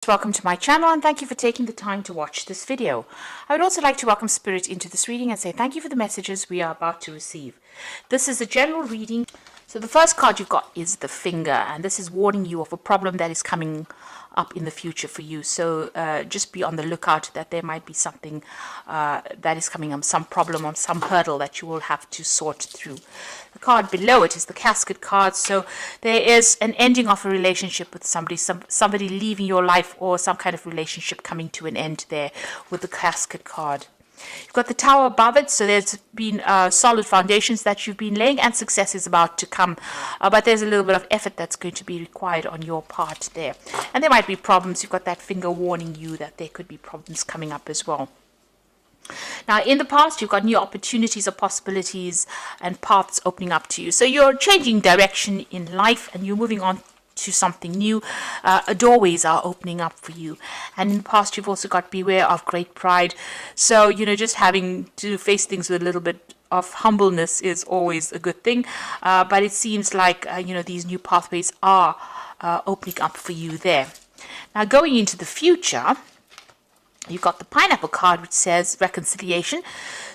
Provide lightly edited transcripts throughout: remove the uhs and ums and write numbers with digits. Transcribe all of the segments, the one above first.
Welcome to my channel and thank you for taking the time to watch this video. I would also like to welcome Spirit into this reading and say thank you for the messages we are about to receive. This is a general reading. So the first card you've got is the finger, and this is warning you of a problem that is coming up in the future for you. So just be on the lookout that there might be something that is coming up, some problem or some hurdle that you will have to sort through. The card below it is the casket card. So there is an ending of a relationship with somebody, somebody leaving your life, or some kind of relationship coming to an end there with the casket card. You've got the tower above it, so there's been solid foundations that you've been laying, and success is about to come. But there's a little bit of effort that's going to be required on your part there. And there might be problems. You've got that finger warning you that there could be problems coming up as well. Now, in the past, you've got new opportunities or possibilities and paths opening up to you. So you're changing direction in life and you're moving on to something new. Doorways are opening up for you. And in the past, you've also got beware of great pride. So, just having to face things with a little bit of humbleness is always a good thing. But it seems like, these new pathways are opening up for you there. Now, going into the future, you've got the pineapple card, which says reconciliation.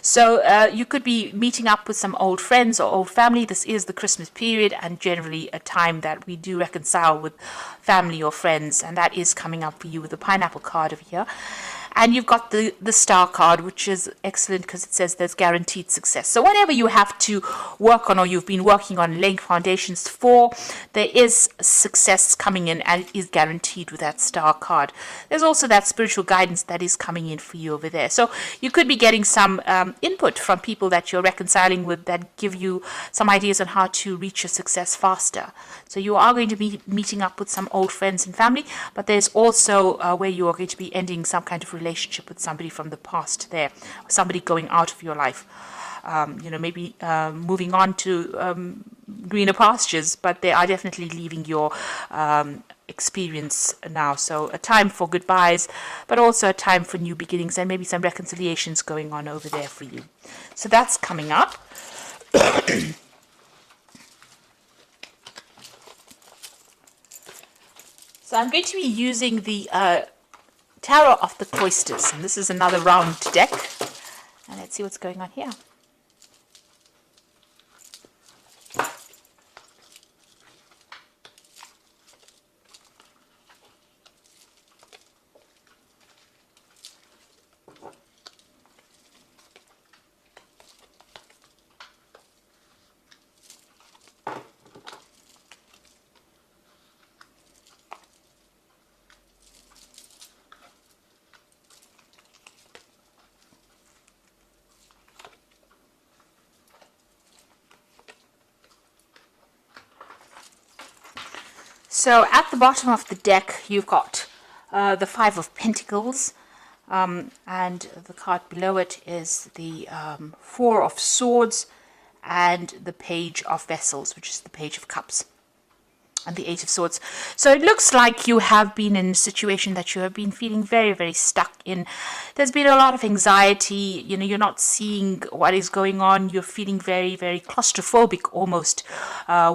So you could be meeting up with some old friends or old family. This is the Christmas period and generally a time that we do reconcile with family or friends. And that is coming up for you with the pineapple card over here. And you've got the star card, which is excellent because it says there's guaranteed success. So whatever you have to work on or you've been working on laying foundations for, there is success coming in and it is guaranteed with that star card. There's also that spiritual guidance that is coming in for you over there. So you could be getting some input from people that you're reconciling with that give you some ideas on how to reach your success faster. So you are going to be meeting up with some old friends and family, but there's also where you are going to be ending some kind of relationship with somebody from the past there, somebody going out of your life, maybe moving on to greener pastures, but they are definitely leaving your experience now. So a time for goodbyes, but also a time for new beginnings and maybe some reconciliations going on over there for you. So that's coming up. So I'm going to be using the Tarot of the Cloisters, and this is another round deck, and let's see what's going on here. So at the bottom of the deck, you've got the Five of Pentacles, and the card below it is the Four of Swords and the Page of Vessels, which is the Page of Cups, and the Eight of Swords. So it looks like you have been in a situation that you have been feeling very, very stuck in. There's been a lot of anxiety. You're not seeing what is going on. You're feeling very, very claustrophobic almost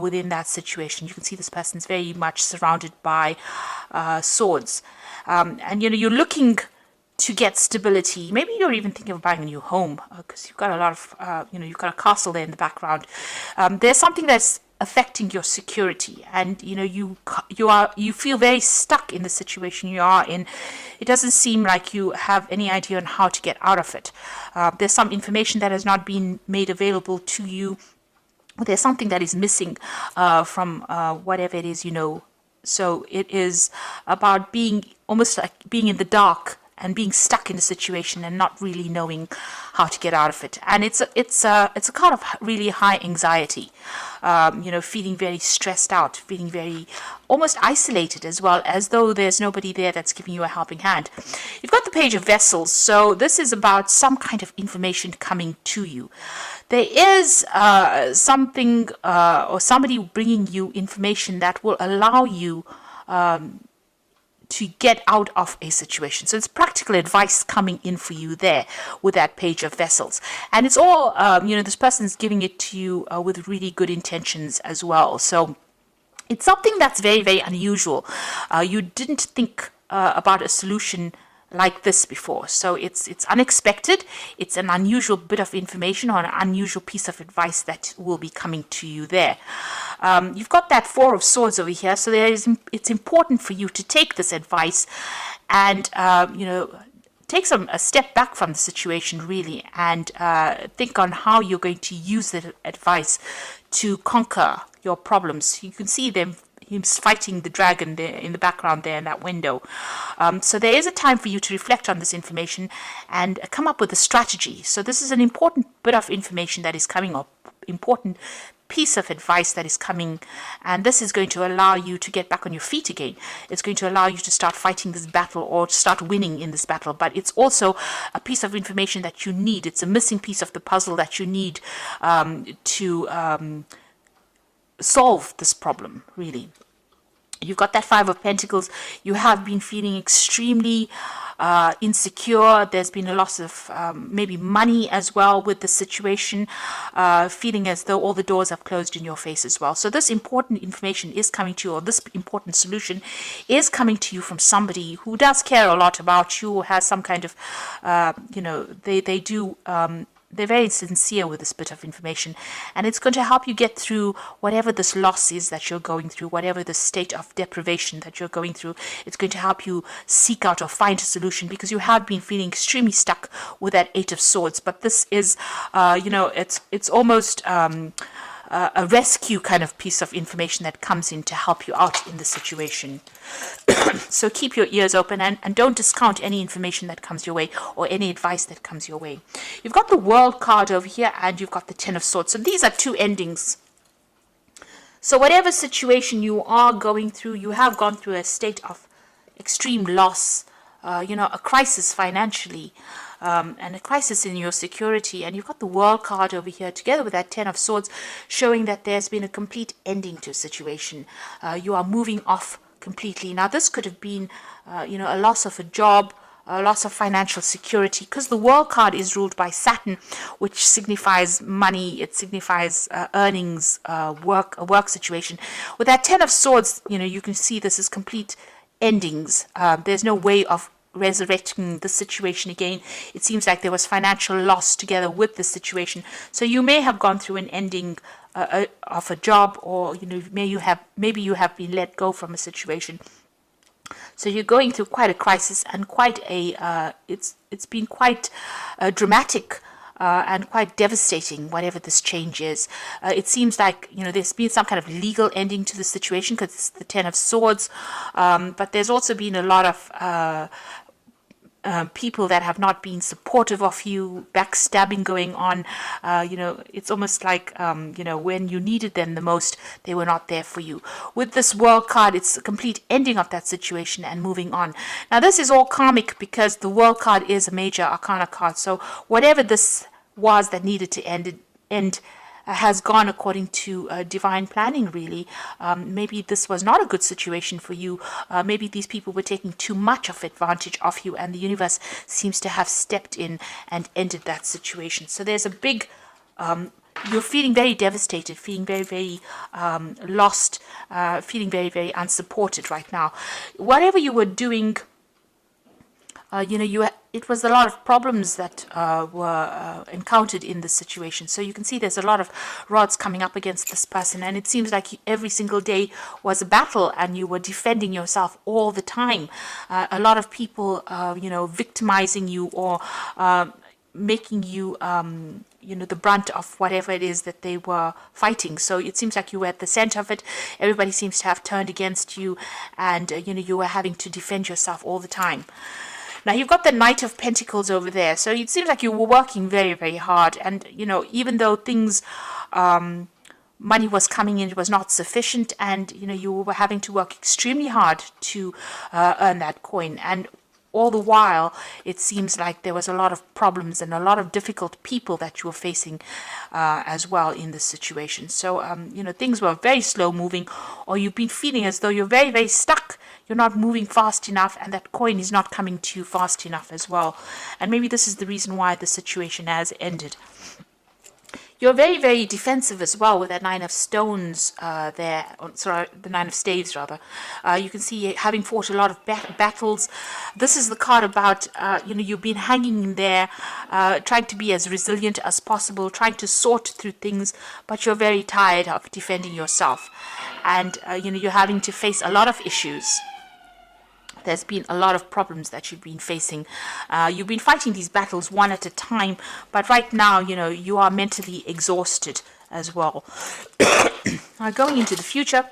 within that situation. You can see this person's very much surrounded by swords. And, you're looking to get stability. Maybe you're even thinking of buying a new home because you've got a lot of, you've got a castle there in the background. There's something that's affecting your security, and you feel very stuck in the situation you are in. It doesn't seem like you have any idea on how to get out of it. There's some information that has not been made available to you. There's something that is missing from whatever it is. So it is about being almost like being in the dark and being stuck in a situation and not really knowing how to get out of it. And it's a kind of really high anxiety, feeling very stressed out, feeling very almost isolated as well, as though there's nobody there that's giving you a helping hand. You've got the Page of Vessels, so this is about some kind of information coming to you. There is something or somebody bringing you information that will allow you to get out of a situation. So it's practical advice coming in for you there with that Page of Vessels. And it's all, this person's giving it to you with really good intentions as well. So it's something that's very, very unusual. You didn't think about a solution like this before. So it's unexpected. It's an unusual bit of information or an unusual piece of advice that will be coming to you there. You've got that Four of Swords over here, so it's important for you to take this advice and take a step back from the situation really, and think on how you're going to use that advice to conquer your problems. You can see he's fighting the dragon there in the background there in that window. So there is a time for you to reflect on this information and come up with a strategy. So this is an important bit of information that is coming up, important piece of advice that is coming, and this is going to allow you to get back on your feet again. It's going to allow you to start fighting this battle or start winning in this battle, but it's also a piece of information that you need. It's a missing piece of the puzzle that you need to solve this problem, really. You've got that Five of Pentacles. You have been feeling extremely insecure. There's been a loss of maybe money as well with the situation, feeling as though all the doors have closed in your face as well. So this important information is coming to you, or this important solution is coming to you from somebody who does care a lot about you, has some kind of, they're very sincere with this bit of information, and it's going to help you get through whatever this loss is that you're going through, whatever the state of deprivation that you're going through. It's going to help you seek out or find a solution, because you have been feeling extremely stuck with that Eight of Swords. But this is, it's almost a rescue kind of piece of information that comes in to help you out in the situation. So keep your ears open and don't discount any information that comes your way or any advice that comes your way. You've got the World card over here, and you've got the Ten of Swords. So these are two endings. So whatever situation you are going through, you have gone through a state of extreme loss, a crisis financially, and a crisis in your security. And you've got the World card over here together with that Ten of Swords, showing that there's been a complete ending to a situation. You are moving off completely. Now this could have been a loss of a job, a loss of financial security, because the World card is ruled by Saturn, which signifies money. It signifies earnings, a work situation. With that Ten of Swords, you can see this is complete endings. There's no way of resurrecting the situation again. It seems like there was financial loss together with the situation. So you may have gone through an ending of a job, or maybe you have been let go from a situation. So you're going through quite a crisis and quite a it's been quite dramatic and quite devastating, whatever this change is. It seems like there's been some kind of legal ending to the situation, because it's the Ten of Swords, but there's also been a lot of people that have not been supportive of you, backstabbing going on. It's almost like when you needed them the most, they were not there for you. With this World card, it's a complete ending of that situation and moving on. Now this is all karmic, because the World card is a major arcana card. So whatever this was that needed to end has gone according to divine planning, really. Maybe this was not a good situation for you. Maybe these people were taking too much of advantage of you, and the universe seems to have stepped in and ended that situation. So there's a big, you're feeling very devastated, feeling very, very lost, feeling very, very unsupported right now. Whatever you were doing, it was a lot of problems that were encountered in this situation. So you can see there's a lot of rods coming up against this person, and it seems like every single day was a battle, and you were defending yourself all the time. A lot of people, victimizing you or making you, the brunt of whatever it is that they were fighting. So it seems like you were at the center of it. Everybody seems to have turned against you, and you were having to defend yourself all the time. Now you've got the Knight of Pentacles over there. So it seems like you were working very, very hard. And, even though things, money was coming in, it was not sufficient. And, you were having to work extremely hard to earn that coin. And all the while, it seems like there was a lot of problems and a lot of difficult people that you were facing as well in this situation. So, things were very slow moving, or you've been feeling as though you're very, very stuck. You're not moving fast enough, and that coin is not coming to you fast enough as well. And maybe this is the reason why the situation has ended. You're very, very defensive as well with that Nine of Stones there. Sorry, the Nine of Staves, rather. You can see having fought a lot of battles. This is the card about, you've been hanging in there, trying to be as resilient as possible, trying to sort through things, but you're very tired of defending yourself. And, you're having to face a lot of issues. There's been a lot of problems that you've been facing. You've been fighting these battles one at a time, but right now, you are mentally exhausted as well. Now, going into the future,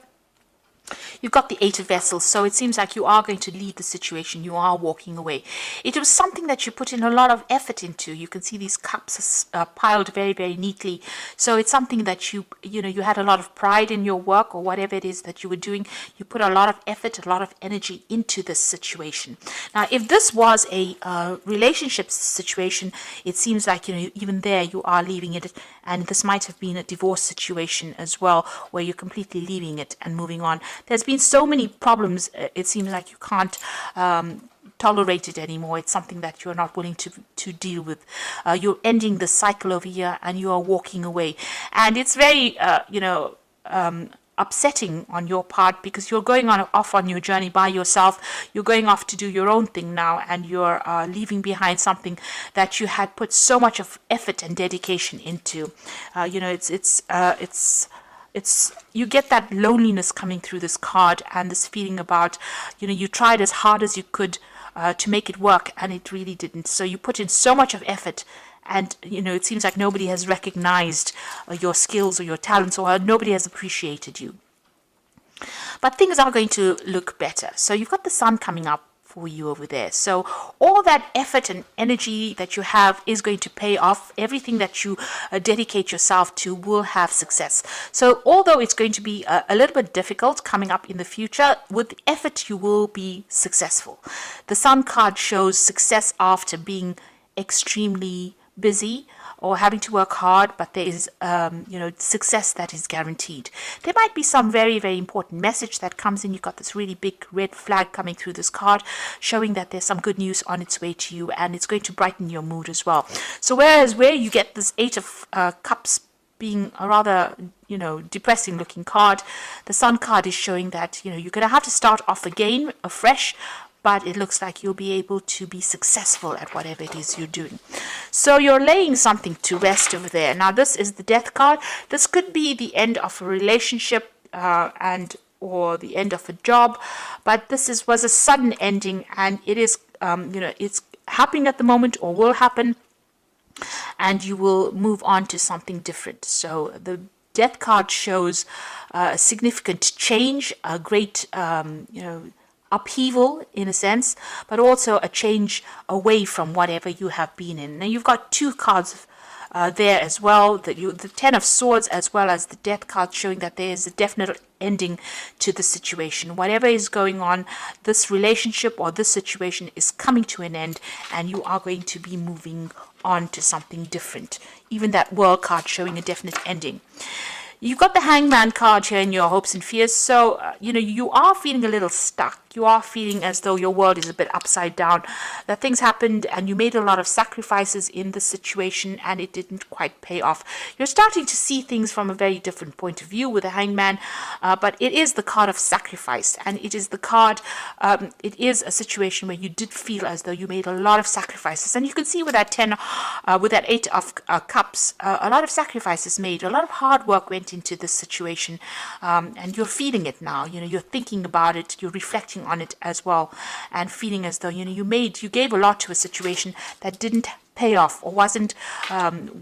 you've got the Eight of Vessels, so it seems like you are going to leave the situation. You are walking away. It was something that you put in a lot of effort into. You can see these cups are piled very, very neatly. So it's something that you had a lot of pride in your work or whatever it is that you were doing. You put a lot of effort, a lot of energy into this situation. Now, if this was a relationship situation, it seems like, even there you are leaving it. And this might have been a divorce situation as well, where you're completely leaving it and moving on. There's been so many problems, it seems like you can't tolerate it anymore. It's something that you're not willing to deal with. You're ending the cycle over here and you are walking away. And it's very, upsetting on your part, because you're going off on your journey by yourself. You're going off to do your own thing now, and you're leaving behind something that you had put so much of effort and dedication into. It's you get that loneliness coming through this card, and this feeling about, you tried as hard as you could to make it work, and it really didn't. So you put in so much of effort, and it seems like nobody has recognized your skills or your talents, or nobody has appreciated you. But things are going to look better. So you've got the sun coming up for you over there. So all that effort and energy that you have is going to pay off. Everything that you dedicate yourself to will have success. So although it's going to be a little bit difficult coming up in the future, with effort you will be successful. The sun card shows success after being extremely busy or having to work hard, but there is success that is guaranteed. There might be some very, very important message that comes in. You've got this really big red flag coming through this card, showing that there's some good news on its way to you, and it's going to brighten your mood as well. So whereas where you get this Eight of Cups being a rather depressing looking card, the Sun card is showing that you're going to have to start off again afresh, but it looks like you'll be able to be successful at whatever it is you're doing. So you're laying something to rest over there. Now, this is the Death card. This could be the end of a relationship or the end of a job, but this was a sudden ending, and it is, it's happening at the moment or will happen, and you will move on to something different. So the Death card shows a significant change, a great, upheaval in a sense, but also a change away from whatever you have been in. Now you've got two cards there as well, the Ten of Swords as well as the Death card, showing that there is a definite ending to the situation. Whatever is going on, this relationship or this situation is coming to an end, and you are going to be moving on to something different. Even that World card showing a definite ending. You've got the Hangman card here in your hopes and fears. So, you are feeling a little stuck. You are feeling as though your world is a bit upside down. That things happened and you made a lot of sacrifices in the situation and it didn't quite pay off. You're starting to see things from a very different point of view with the Hangman. But it is the card of sacrifice. And it is the card, it is a situation where you did feel as though you made a lot of sacrifices. And you can see with that with that Eight of Cups, a lot of sacrifices made. A lot of hard work went into this situation, and you're feeling it now. You're thinking about it, you're reflecting on it as well, and feeling as though you gave a lot to a situation that didn't pay off or wasn't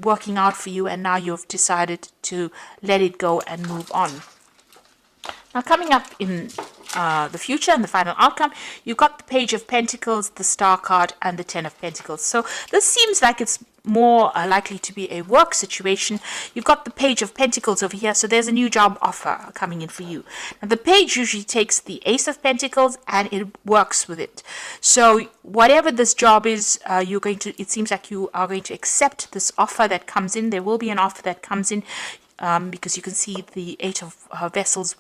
working out for you, and now you've decided to let it go and move on. Now, coming up in the future and the final outcome, you've got the Page of Pentacles, the Star card, and the Ten of Pentacles. So this seems like it's more likely to be a work situation. You've got the Page of Pentacles over here, so there's a new job offer coming in for you. Now, the page usually takes the Ace of Pentacles and it works with it. So whatever this job is, it seems like you are going to accept this offer that comes in. There will be an offer that comes in, because you can see the Eight of Vessels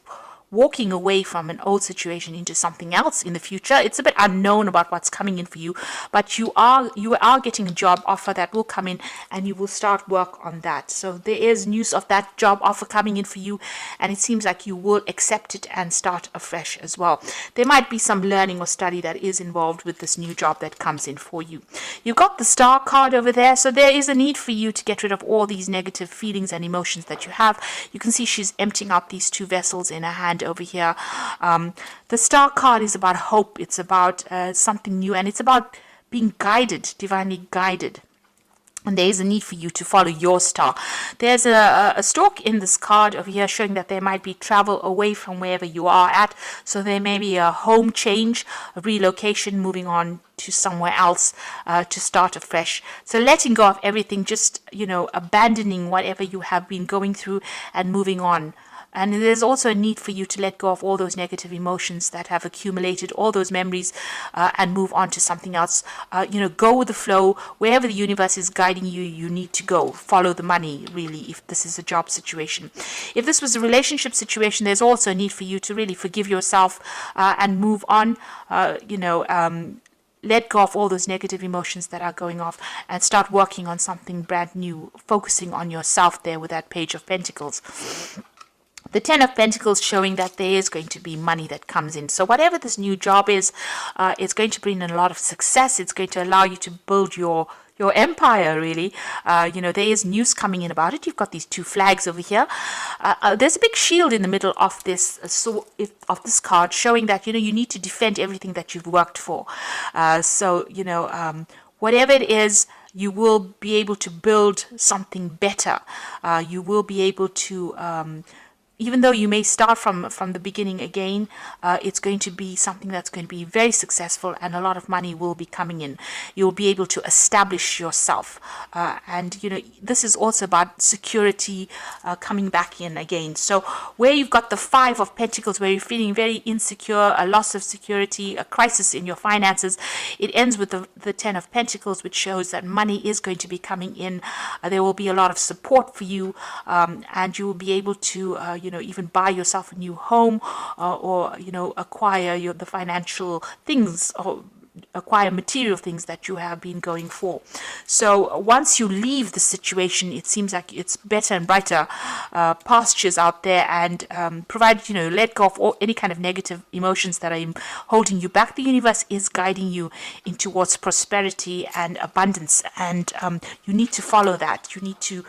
walking away from an old situation into something else in the future. It's a bit unknown about what's coming in for you, but you are getting a job offer that will come in, and you will start work on that. So there is news of that job offer coming in for you, and it seems like you will accept it and start afresh as well. There might be some learning or study that is involved with this new job that comes in for you. You've got the Star card over there, so there is a need for you to get rid of all these negative feelings and emotions that you have. You can see she's emptying out these two vessels in her hand over here. The Star card is about hope. It's about something new, and it's about being guided, divinely guided. And there is a need for you to follow your star. There's a stalk in this card over here showing that there might be travel away from wherever you are at. So there may be a home change, a relocation, moving on to somewhere else to start afresh. So letting go of everything, just, abandoning whatever you have been going through and moving on. And there's also a need for you to let go of all those negative emotions that have accumulated, all those memories, and move on to something else. Go with the flow. Wherever the universe is guiding you, you need to go. Follow the money, really, if this is a job situation. If this was a relationship situation, there's also a need for you to really forgive yourself and move on. Let go of all those negative emotions that are going off and start working on something brand new, focusing on yourself there with that Page of Pentacles. The Ten of Pentacles showing that there is going to be money that comes in. So whatever this new job is, it's going to bring in a lot of success. It's going to allow you to build your empire, really. There is news coming in about it. You've got these two flags over here. There's a big shield in the middle of this of this card showing that, you need to defend everything that you've worked for. Whatever it is, you will be able to build something better. You will be able to even though you may start from the beginning again, it's going to be something that's going to be very successful, and a lot of money will be coming in. You'll be able to establish yourself. This is also about security coming back in again. So where you've got the Five of Pentacles, where you're feeling very insecure, a loss of security, a crisis in your finances, it ends with the Ten of Pentacles, which shows that money is going to be coming in. There will be a lot of support for you, and you will be able to even buy yourself a new home, or acquire the financial things, or acquire material things that you have been going for. So once you leave the situation, it seems like it's better and brighter pastures out there, and provided let go of any kind of negative emotions that are holding you back. The universe is guiding you in towards prosperity and abundance, and you need to follow that. You need to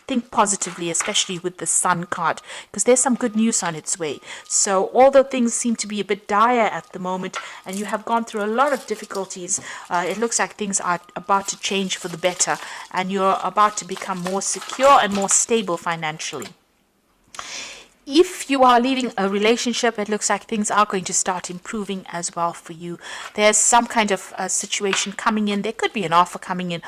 think positively, especially with the Sun card, because there's some good news on its way. So although things seem to be a bit dire at the moment, and you have gone through a lot of difficulties, it looks like things are about to change for the better, and you're about to become more secure and more stable financially. If you are leaving a relationship, it looks like things are going to start improving as well for you. There's some kind of situation coming in. There could be an offer coming in,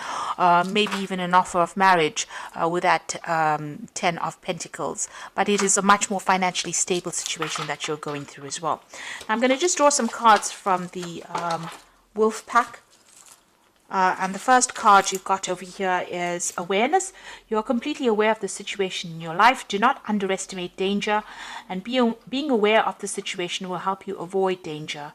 maybe even an offer of marriage with that Ten of Pentacles. But it is a much more financially stable situation that you're going through as well. Now, I'm going to just draw some cards from the Wolf Pack. And the first card you've got over here is awareness. You're completely aware of the situation in your life. Do not underestimate danger, and being aware of the situation will help you avoid danger.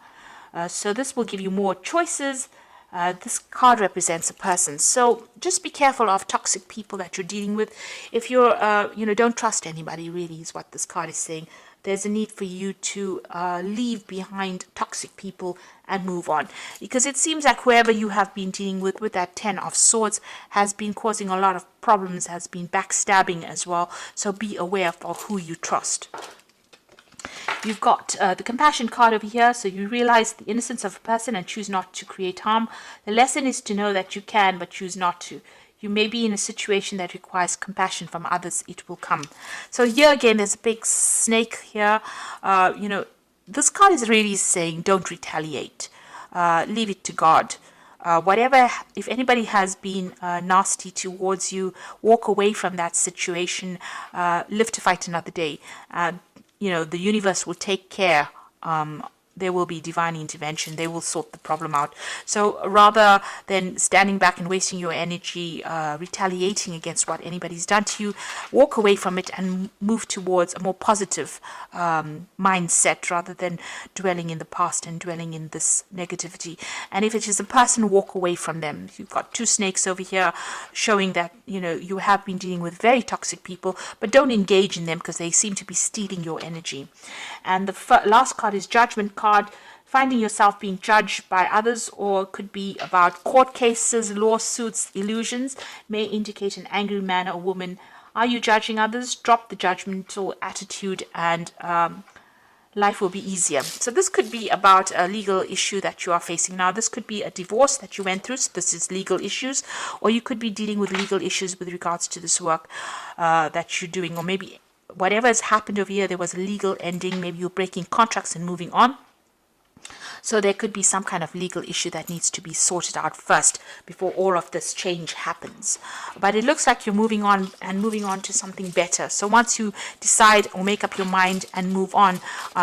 So this will give you more choices. This card represents a person. So just be careful of toxic people that you're dealing with. If you're, don't trust anybody, really, is what this card is saying. There's a need for you to leave behind toxic people and move on, because it seems like whoever you have been dealing with that Ten of Swords has been causing a lot of problems, has been backstabbing as well. So be aware of who you trust. You've got the Compassion card over here. So you realize the innocence of a person and choose not to create harm. The lesson is to know that you can, but choose not to. You may be in a situation that requires compassion from others. It will come. So here again, there's a big snake here. This card is really saying don't retaliate. Leave it to God. If anybody has been nasty towards you, walk away from that situation. Live to fight another day. The universe will take care there will be divine intervention. They will sort the problem out. So rather than standing back and wasting your energy retaliating against what anybody's done to you, walk away from it and move towards a more positive mindset rather than dwelling in the past and dwelling in this negativity. And if it is a person, walk away from them. You've got two snakes over here showing that, you know, you have been dealing with very toxic people, but don't engage in them because they seem to be stealing your energy. And the last card is Judgment card. Finding yourself being judged by others, or could be about court cases, lawsuits, illusions, may indicate an angry man or woman. Are you judging others? Drop the judgmental attitude and life will be easier. So this could be about a legal issue that you are facing now. This could be a divorce that you went through. So this is legal issues, or you could be dealing with legal issues with regards to this work that you're doing, or maybe whatever has happened over here, there was a legal ending. Maybe you're breaking contracts and moving on. So there could be some kind of legal issue that needs to be sorted out first before all of this change happens. But it looks like you're moving on to something better. So once you decide or make up your mind and move on,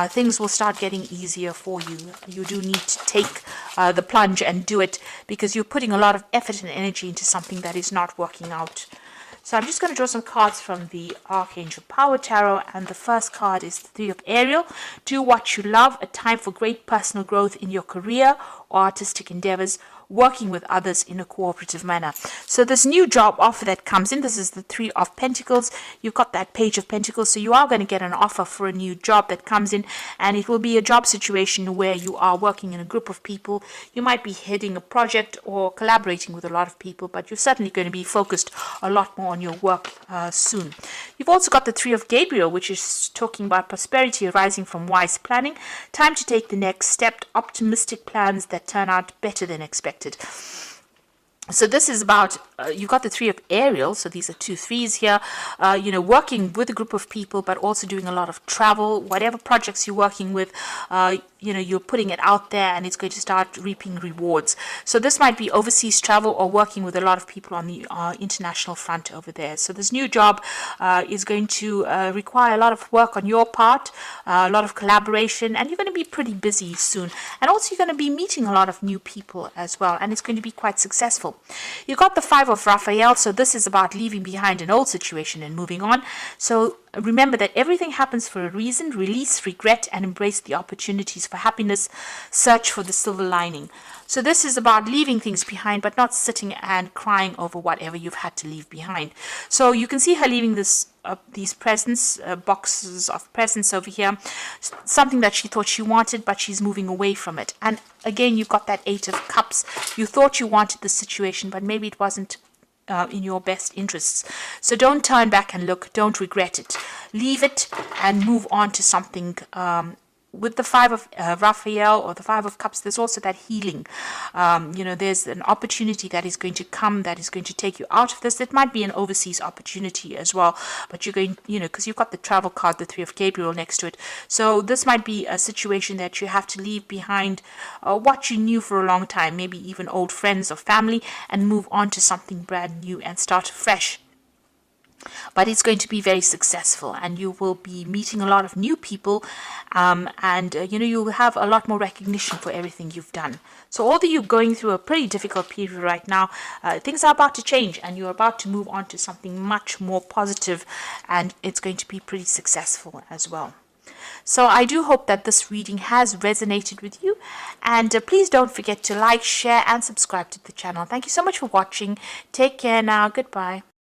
things will start getting easier for you. You do need to take the plunge and do it, because you're putting a lot of effort and energy into something that is not working out. So I'm just going to draw some cards from the Archangel Power Tarot, and the first card is the Three of Ariel. Do what you love, a time for great personal growth in your career or artistic endeavors, working with others in a cooperative manner. So this new job offer that comes in, this is the Three of Pentacles. You've got that Page of Pentacles, so you are going to get an offer for a new job that comes in, and it will be a job situation where you are working in a group of people. You might be heading a project or collaborating with a lot of people, but you're certainly going to be focused a lot more on your work soon. You've also got the Three of Gabriel, which is talking about prosperity arising from wise planning. Time to take the next step, optimistic plans that turn out better than expected. So this is about, you've got the Three of Ariel, so these are 2 threes here, working with a group of people, but also doing a lot of travel. Whatever projects you're working with, you're putting it out there and it's going to start reaping rewards. So this might be overseas travel or working with a lot of people on the international front over there. So this new job is going to require a lot of work on your part, a lot of collaboration, and you're going to be pretty busy soon. And also you're going to be meeting a lot of new people as well, and it's going to be quite successful. You got the Five of Raphael, so this is about leaving behind an old situation and moving on. So remember that everything happens for a reason. Release regret and embrace the opportunities for happiness. Search for the silver lining. So this is about leaving things behind, but not sitting and crying over whatever you've had to leave behind. So you can see her leaving this these presents, boxes of presents over here, something that she thought she wanted, but she's moving away from it. And again, you've got that Eight of Cups. You thought you wanted the situation, but maybe it wasn't in your best interests. So don't turn back and look. Don't regret it. Leave it and move on to something. With the Five of Raphael or the Five of Cups, there's also that healing. There's an opportunity that is going to come that is going to take you out of this. It might be an overseas opportunity as well, but you're going, because you've got the travel card, the Three of Gabriel next to it. So this might be a situation that you have to leave behind what you knew for a long time, maybe even old friends or family, and move on to something brand new and start fresh. But it's going to be very successful, and you will be meeting a lot of new people, you will have a lot more recognition for everything you've done. So although you're going through a pretty difficult period right now, things are about to change, and you're about to move on to something much more positive, and it's going to be pretty successful as well. So I do hope that this reading has resonated with you, and please don't forget to like, share and subscribe to the channel. Thank you so much for watching. Take care now. Goodbye.